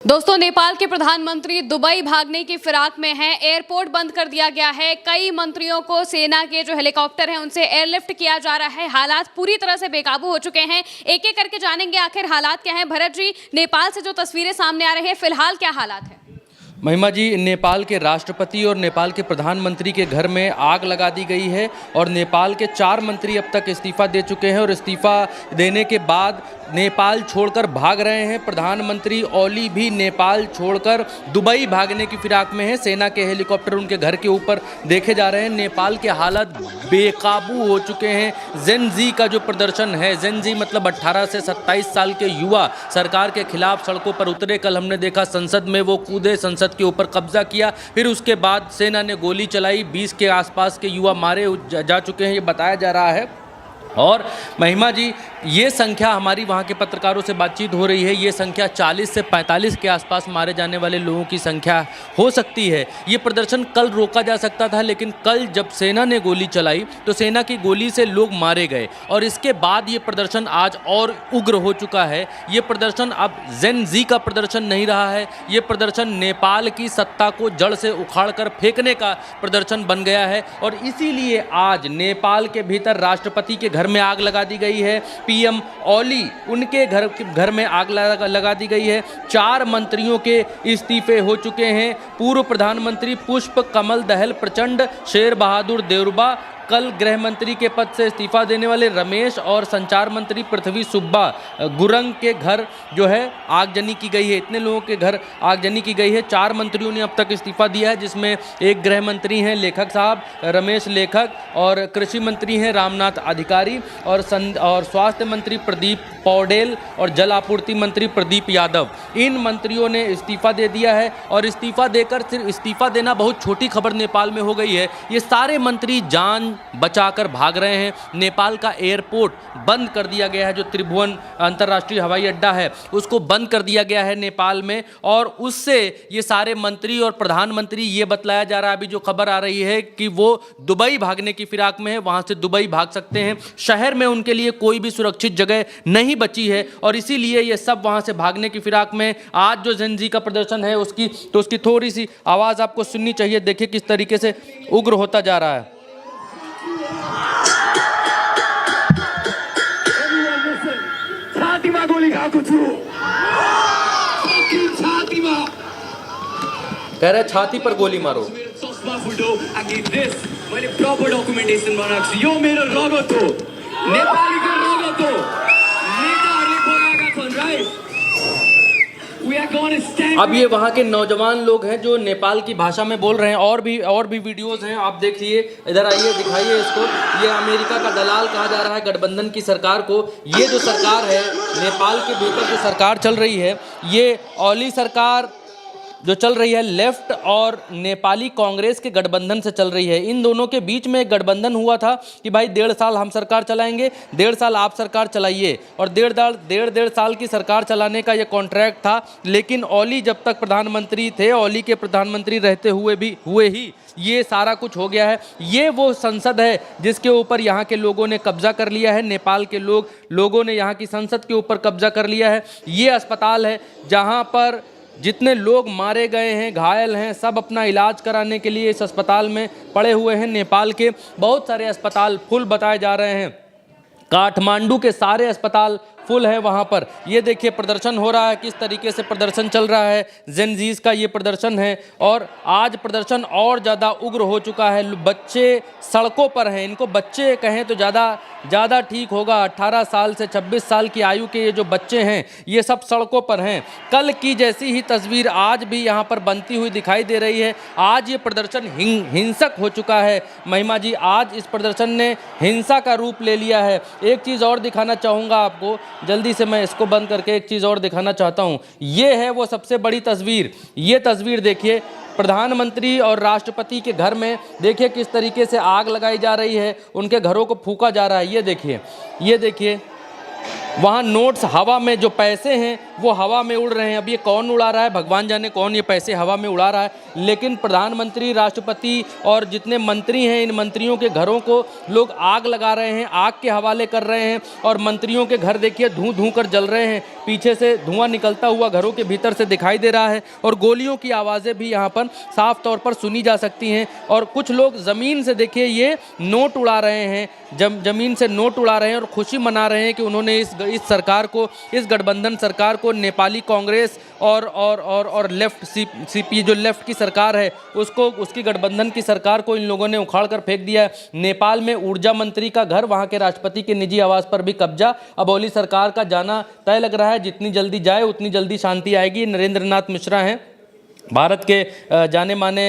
दोस्तों, नेपाल के प्रधानमंत्री दुबई भागने की फिराक में हैं। एयरपोर्ट बंद कर दिया गया है। कई मंत्रियों को सेना के जो हेलीकॉप्टर हैं उनसे एयरलिफ्ट किया जा रहा है। हालात पूरी तरह से बेकाबू हो चुके हैं। एक एक करके जानेंगे आखिर हालात क्या हैं। भरत जी, नेपाल से जो तस्वीरें सामने आ रही हैं, फिलहाल क्या हालात है? महिमा जी, नेपाल के राष्ट्रपति और नेपाल के प्रधानमंत्री के घर में आग लगा दी गई है और नेपाल के 4 मंत्री अब तक इस्तीफा दे चुके हैं और इस्तीफा देने के बाद नेपाल छोड़कर भाग रहे हैं। प्रधानमंत्री ओली भी नेपाल छोड़कर दुबई भागने की फिराक में है। सेना के हेलीकॉप्टर उनके घर के ऊपर देखे जा रहे हैं। नेपाल के हालात बेकाबू हो चुके हैं। जेन जी का जो प्रदर्शन है, जेन जी मतलब 18 से 27 साल के युवा सरकार के खिलाफ सड़कों पर उतरे। कल हमने देखा संसद में वो कूदे, संसद के ऊपर कब्जा किया, फिर उसके बाद सेना ने गोली चलाई। 20 के आसपास के युवा मारे जा चुके हैं, ये बताया जा रहा है। और महिमा जी, ये संख्या हमारी वहाँ के पत्रकारों से बातचीत हो रही है, ये संख्या 40 से 45 के आसपास मारे जाने वाले लोगों की संख्या हो सकती है। ये प्रदर्शन कल रोका जा सकता था, लेकिन कल जब सेना ने गोली चलाई तो सेना की गोली से लोग मारे गए और इसके बाद ये प्रदर्शन आज और उग्र हो चुका है। ये प्रदर्शन अब जेन जी का प्रदर्शन नहीं रहा है, ये प्रदर्शन नेपाल की सत्ता को जड़ से उखाड़ कर फेंकने का प्रदर्शन बन गया है। और इसीलिए आज नेपाल के भीतर राष्ट्रपति के घर में आग लगा दी गई है। पीएम ओली, उनके घर में आग लगा दी गई है। 4 मंत्रियों के इस्तीफे हो चुके हैं। पूर्व प्रधानमंत्री पुष्प कमल दहल प्रचंड, शेर बहादुर देउरबा, कल गृह मंत्री के पद से इस्तीफा देने वाले रमेश और संचार मंत्री पृथ्वी सुब्बा गुरंग के घर जो है आगजनी की गई है। इतने लोगों के घर आगजनी की गई है। 4 मंत्रियों ने अब तक इस्तीफा दिया है, जिसमें एक गृह मंत्री हैं लेखक साहब, रमेश लेखक, और कृषि मंत्री हैं रामनाथ अधिकारी, और स्वास्थ्य मंत्री प्रदीप पौडेल और जल आपूर्ति मंत्री प्रदीप यादव। इन मंत्रियों ने इस्तीफा दे दिया है और इस्तीफा देकर सिर्फ इस्तीफा देना बहुत छोटी खबर नेपाल में हो गई है। ये सारे मंत्री जान बचाकर भाग रहे हैं। नेपाल का एयरपोर्ट बंद कर दिया गया है, जो त्रिभुवन अंतर्राष्ट्रीय हवाई अड्डा है उसको बंद कर दिया गया है नेपाल में। और उससे ये सारे मंत्री और प्रधानमंत्री, ये बतलाया जा रहा है अभी जो खबर आ रही है कि वो दुबई भागने की फिराक में है, वहां से दुबई भाग सकते हैं। शहर में उनके लिए कोई भी सुरक्षित जगह नहीं बची है और इसीलिए ये सब वहां से भागने की फिराक में। आज जो जेन जी का प्रदर्शन है उसकी थोड़ी सी आवाज आपको सुननी चाहिए। देखिए किस तरीके से उग्र होता जा रहा है। कह रहे छाती पर गोली मारो। मैले प्रपर डकुमेन्टेसन बनाएको छु। यो मेरो रगत हो, नेपालीको रगत हो। नेताहरूले बनाएका छन्, right? We are gonna stand. अब ये वहाँ के नौजवान लोग हैं जो नेपाल की भाषा में बोल रहे हैं। और भी वीडियोस हैं, आप देखिए। इधर आइए, दिखाइए इसको। ये अमेरिका का दलाल कहा जा रहा है गठबंधन की सरकार को। ये जो सरकार है, नेपाल के भीतर जो सरकार चल रही है, ये ओली सरकार जो चल रही है लेफ्ट और नेपाली कांग्रेस के गठबंधन से चल रही है। इन दोनों के बीच में एक गठबंधन हुआ था कि भाई 1.5 साल हम सरकार चलाएंगे, 1.5 साल आप सरकार चलाइए, और 1.5 साल की सरकार चलाने का ये कॉन्ट्रैक्ट था। लेकिन ओली जब तक प्रधानमंत्री थे, ओली के प्रधानमंत्री रहते हुए ही ये सारा कुछ हो गया है। ये वो संसद है जिसके ऊपर यहाँ के लोगों ने कब्जा कर लिया है। नेपाल के लोगों ने यहाँ की संसद के ऊपर कब्जा कर लिया है। ये अस्पताल है जहाँ पर जितने लोग मारे गए हैं, घायल हैं, सब अपना इलाज कराने के लिए इस अस्पताल में पड़े हुए हैं। नेपाल के बहुत सारे अस्पताल फुल बताए जा रहे हैं। काठमांडू के सारे अस्पताल फुल है वहाँ पर। ये देखिए प्रदर्शन हो रहा है, किस तरीके से प्रदर्शन चल रहा है। जेन जीज का ये प्रदर्शन है और आज प्रदर्शन और ज़्यादा उग्र हो चुका है। बच्चे सड़कों पर हैं। इनको बच्चे कहें तो ज़्यादा ठीक होगा। 18 साल से 26 साल की आयु के ये जो बच्चे हैं, ये सब सड़कों पर हैं। कल की जैसी ही तस्वीर आज भी यहाँ पर बनती हुई दिखाई दे रही है। आज ये प्रदर्शन हिंसक हो चुका है। महिमा जी, आज इस प्रदर्शन ने हिंसा का रूप ले लिया है। एक चीज़ और दिखाना चाहूँगा आपको, जल्दी से मैं इसको बंद करके एक चीज़ और दिखाना चाहता हूँ। ये है वो सबसे बड़ी तस्वीर। ये तस्वीर देखिए, प्रधानमंत्री और राष्ट्रपति के घर में देखिए किस तरीके से आग लगाई जा रही है, उनके घरों को फूंका जा रहा है। ये देखिए वहाँ नोट्स हवा में, जो पैसे हैं वो हवा में उड़ रहे हैं। अब ये कौन उड़ा रहा है, भगवान जाने कौन ये पैसे हवा में उड़ा रहा है। लेकिन प्रधानमंत्री, राष्ट्रपति और जितने मंत्री हैं, इन मंत्रियों के घरों को लोग आग लगा रहे हैं, आग के हवाले कर रहे हैं। और मंत्रियों के घर देखिए धूं धूं कर जल रहे हैं, पीछे से धुआं निकलता हुआ घरों के भीतर से दिखाई दे रहा है। और गोलियों की आवाज़ें भी यहाँ पर साफ तौर पर सुनी जा सकती हैं। और कुछ लोग ज़मीन से देखिए ये नोट उड़ा रहे हैं, ज़मीन से नोट उड़ा रहे हैं और खुशी मना रहे हैं कि उन्होंने इस सरकार को, इस गठबंधन सरकार को, नेपाली कांग्रेस और लेफ्ट सीपी जो लेफ्ट की सरकार है उसको, उसकी गठबंधन की सरकार को इन लोगों ने उखाड़ कर फेंक दिया है। नेपाल में ऊर्जा मंत्री का घर, वहाँ के राष्ट्रपति के निजी आवास पर भी कब्जा। अब ओली सरकार का जाना तय लग रहा है, जितनी जल्दी जाए उतनी जल्दी शांति आएगी। नरेंद्र नाथ मिश्रा हैं, भारत के जाने माने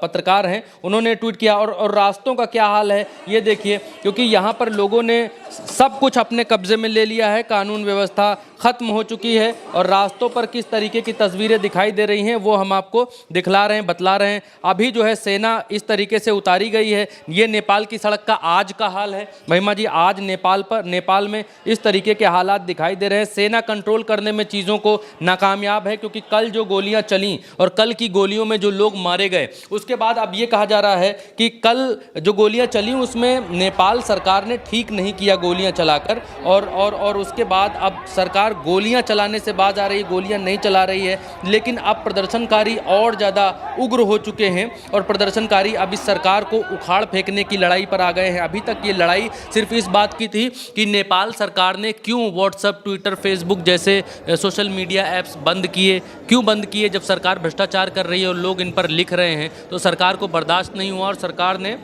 पत्रकार हैं, उन्होंने ट्वीट किया। और रास्तों का क्या हाल है ये देखिए, क्योंकि यहाँ पर लोगों ने सब कुछ अपने कब्जे में ले लिया है, कानून व्यवस्था ख़त्म हो चुकी है। और रास्तों पर किस तरीके की तस्वीरें दिखाई दे रही हैं वो हम आपको दिखला रहे हैं, बतला रहे हैं। अभी जो है सेना इस तरीके से उतारी गई है। ये नेपाल की सड़क का आज का हाल है महिमा जी। आज नेपाल में इस तरीके के हालात दिखाई दे रहे हैं। सेना कंट्रोल करने में चीज़ों को नाकामयाब है, क्योंकि कल जो गोलियाँ चलीं और कल की गोलियों में जो लोग मारे गए, उसके बाद अब ये कहा जा रहा है कि कल जो गोलियां चली उसमें नेपाल सरकार ने ठीक नहीं किया गोलियां चलाकर। और उसके बाद अब सरकार गोलियां चलाने से बाज आ रही है, गोलियां नहीं चला रही है। लेकिन अब प्रदर्शनकारी और ज़्यादा उग्र हो चुके हैं और प्रदर्शनकारी अब इस सरकार को उखाड़ फेंकने की लड़ाई पर आ गए हैं। अभी तक ये लड़ाई सिर्फ इस बात की थी कि नेपाल सरकार ने क्यों व्हाट्सएप, ट्विटर, फेसबुक जैसे सोशल मीडिया ऐप्स बंद किए, क्यों बंद किए। जब सरकार भ्रष्टाचार कर रही है और लोग इन पर लिख रहे हैं तो सरकार को बर्दाश्त नहीं हुआ और सरकार ने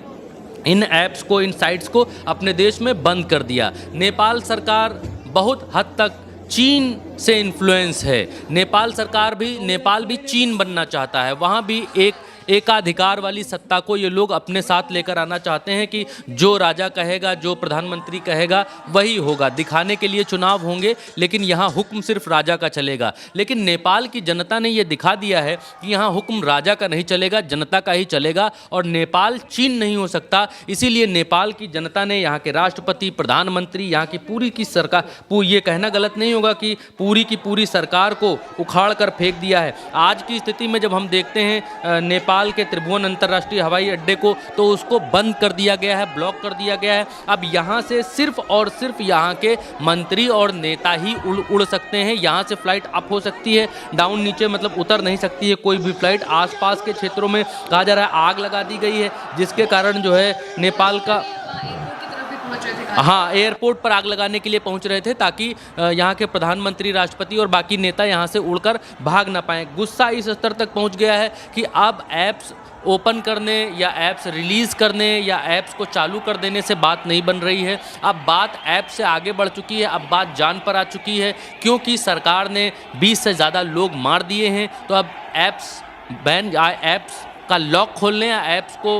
इन ऐप्स को, इन साइट्स को अपने देश में बंद कर दिया। नेपाल सरकार बहुत हद तक चीन से इन्फ्लुएंस है। नेपाल भी चीन बनना चाहता है। वहाँ भी एक एकाधिकार वाली सत्ता को ये लोग अपने साथ लेकर आना चाहते हैं कि जो राजा कहेगा, जो प्रधानमंत्री कहेगा वही होगा। दिखाने के लिए चुनाव होंगे, लेकिन यहाँ हुक्म सिर्फ राजा का चलेगा। लेकिन नेपाल की जनता ने ये दिखा दिया है कि यहाँ हुक्म राजा का नहीं चलेगा, जनता का ही चलेगा। और नेपाल चीन नहीं हो सकता। इसीलिए नेपाल की जनता ने, यहाँ के राष्ट्रपति, प्रधानमंत्री, यहाँ की पूरी की सरकार, ये कहना गलत नहीं होगा कि पूरी की पूरी सरकार को उखाड़ कर फेंक दिया है। आज की स्थिति में जब हम देखते हैं नेपाल के त्रिभुवन अंतर्राष्ट्रीय हवाई अड्डे को, तो उसको बंद कर दिया गया है, ब्लॉक कर दिया गया है। अब यहाँ से सिर्फ और सिर्फ यहाँ के मंत्री और नेता ही उड़ सकते हैं। यहाँ से फ्लाइट अप हो सकती है, डाउन नीचे मतलब उतर नहीं सकती है कोई भी फ्लाइट। आसपास के क्षेत्रों में कहा जा रहा है आग लगा दी गई है, जिसके कारण जो है नेपाल का, हाँ, एयरपोर्ट पर आग लगाने के लिए पहुंच रहे थे ताकि यहाँ के प्रधानमंत्री, राष्ट्रपति और बाकी नेता यहाँ से उड़कर भाग ना पाएं। गुस्सा इस स्तर तक पहुंच गया है कि अब ऐप्स ओपन करने या ऐप्स रिलीज़ करने या ऐप्स को चालू कर देने से बात नहीं बन रही है। अब बात ऐप से आगे बढ़ चुकी है, अब बात जान पर आ चुकी है, क्योंकि सरकार ने 20 से ज़्यादा लोग मार दिए हैं। तो अब ऐप्स बैन, ऐप्स का लॉक खोलने या ऐप्स को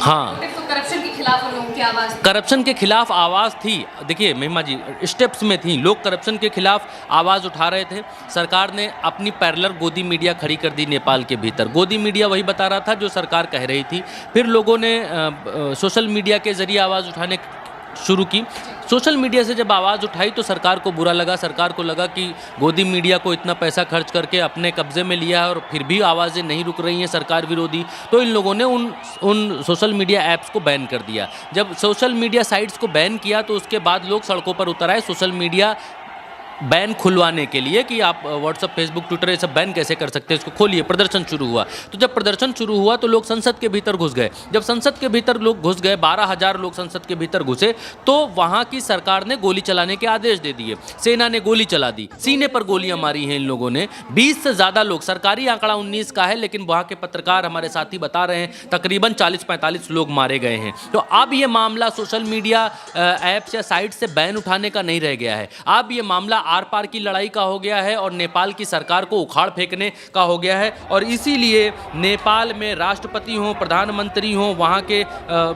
हाँ, करप्शन के खिलाफ लोगों की आवाज़, करप्शन के खिलाफ आवाज़ थी। देखिए महिमा जी, स्टेप्स में थी, लोग करप्शन के खिलाफ आवाज़ उठा रहे थे। सरकार ने अपनी पैरेलल गोदी मीडिया खड़ी कर दी नेपाल के भीतर। गोदी मीडिया वही बता रहा था जो सरकार कह रही थी। फिर लोगों ने सोशल मीडिया के ज़रिए आवाज़ उठाने शुरू की। सोशल मीडिया से जब आवाज़ उठाई तो सरकार को बुरा लगा। सरकार को लगा कि गोदी मीडिया को इतना पैसा खर्च करके अपने कब्जे में लिया है और फिर भी आवाज़ें नहीं रुक रही हैं सरकार विरोधी। तो इन लोगों ने उन सोशल मीडिया ऐप्स को बैन कर दिया। जब सोशल मीडिया साइट्स को बैन किया तो उसके बाद लोग सड़कों पर उतर आए सोशल मीडिया बैन खुलवाने के लिए कि आप व्हाट्सअप, फेसबुक, ट्विटर ये सब बैन कैसे कर सकते हैं, इसको खोलिए। प्रदर्शन शुरू हुआ। तो जब प्रदर्शन शुरू हुआ तो लोग संसद के भीतर घुस गए। जब संसद के भीतर लोग घुस गए, 12,000 लोग संसद के भीतर घुसे, तो वहाँ की सरकार ने गोली चलाने के आदेश दे दिए। सेना ने गोली चला दी, सीने पर गोलियां मारी हैं इन लोगों ने। 20 से ज़्यादा लोग, सरकारी आंकड़ा 19 का है, लेकिन वहाँ के पत्रकार, हमारे साथी बता रहे हैं तकरीबन 40-45 लोग मारे गए हैं। तो अब ये मामला सोशल मीडिया ऐप्स या साइट से बैन उठाने का नहीं रह गया है। अब ये मामला आर पार की लड़ाई का हो गया है और नेपाल की सरकार को उखाड़ फेंकने का हो गया है। और इसीलिए नेपाल में राष्ट्रपति हों, प्रधानमंत्री हों, वहाँ के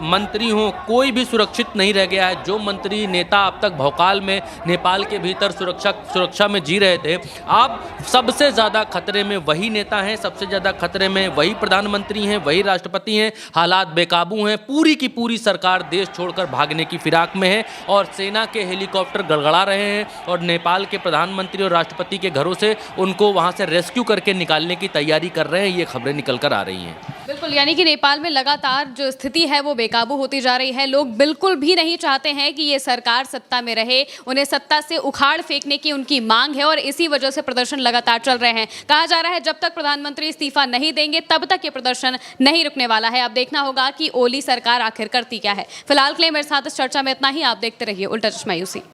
मंत्री हों, कोई भी सुरक्षित नहीं रह गया है। जो मंत्री नेता अब तक भौकाल में नेपाल के भीतर सुरक्षा में जी रहे थे, अब सबसे ज़्यादा खतरे में वही नेता हैं, सबसे ज़्यादा खतरे में वही प्रधानमंत्री हैं, वही राष्ट्रपति हैं। हालात बेकाबू हैं, पूरी की पूरी सरकार देश छोड़कर भागने की फिराक में है और सेना के हेलीकॉप्टर गड़गड़ा रहे हैं और नेपाल के प्रधानमंत्री और राष्ट्रपति के घरों से उनको वहां से रेस्क्यू करके निकालने की तैयारी कर रहे हैं। ये खबरें निकल कर आ रही हैं। बिल्कुल, यानी कि नेपाल में लगातार जो स्थिति है वो बेकाबू होती जा रही है। लोग बिल्कुल भी नहीं चाहते हैं कि ये सरकार सत्ता में रहे, उन्हें सत्ता से उखाड़ फेंकने की उनकी मांग है और इसी वजह से प्रदर्शन लगातार चल रहे हैं। कहा जा रहा है जब तक प्रधानमंत्री इस्तीफा नहीं देंगे तब तक ये प्रदर्शन नहीं रुकने वाला है। अब देखना होगा कि ओली सरकार आखिर करती क्या है। फिलहाल के लिए मेरे साथ इस चर्चा में इतना ही। आप देखते रहिए उल्टा चश्मा यूसी।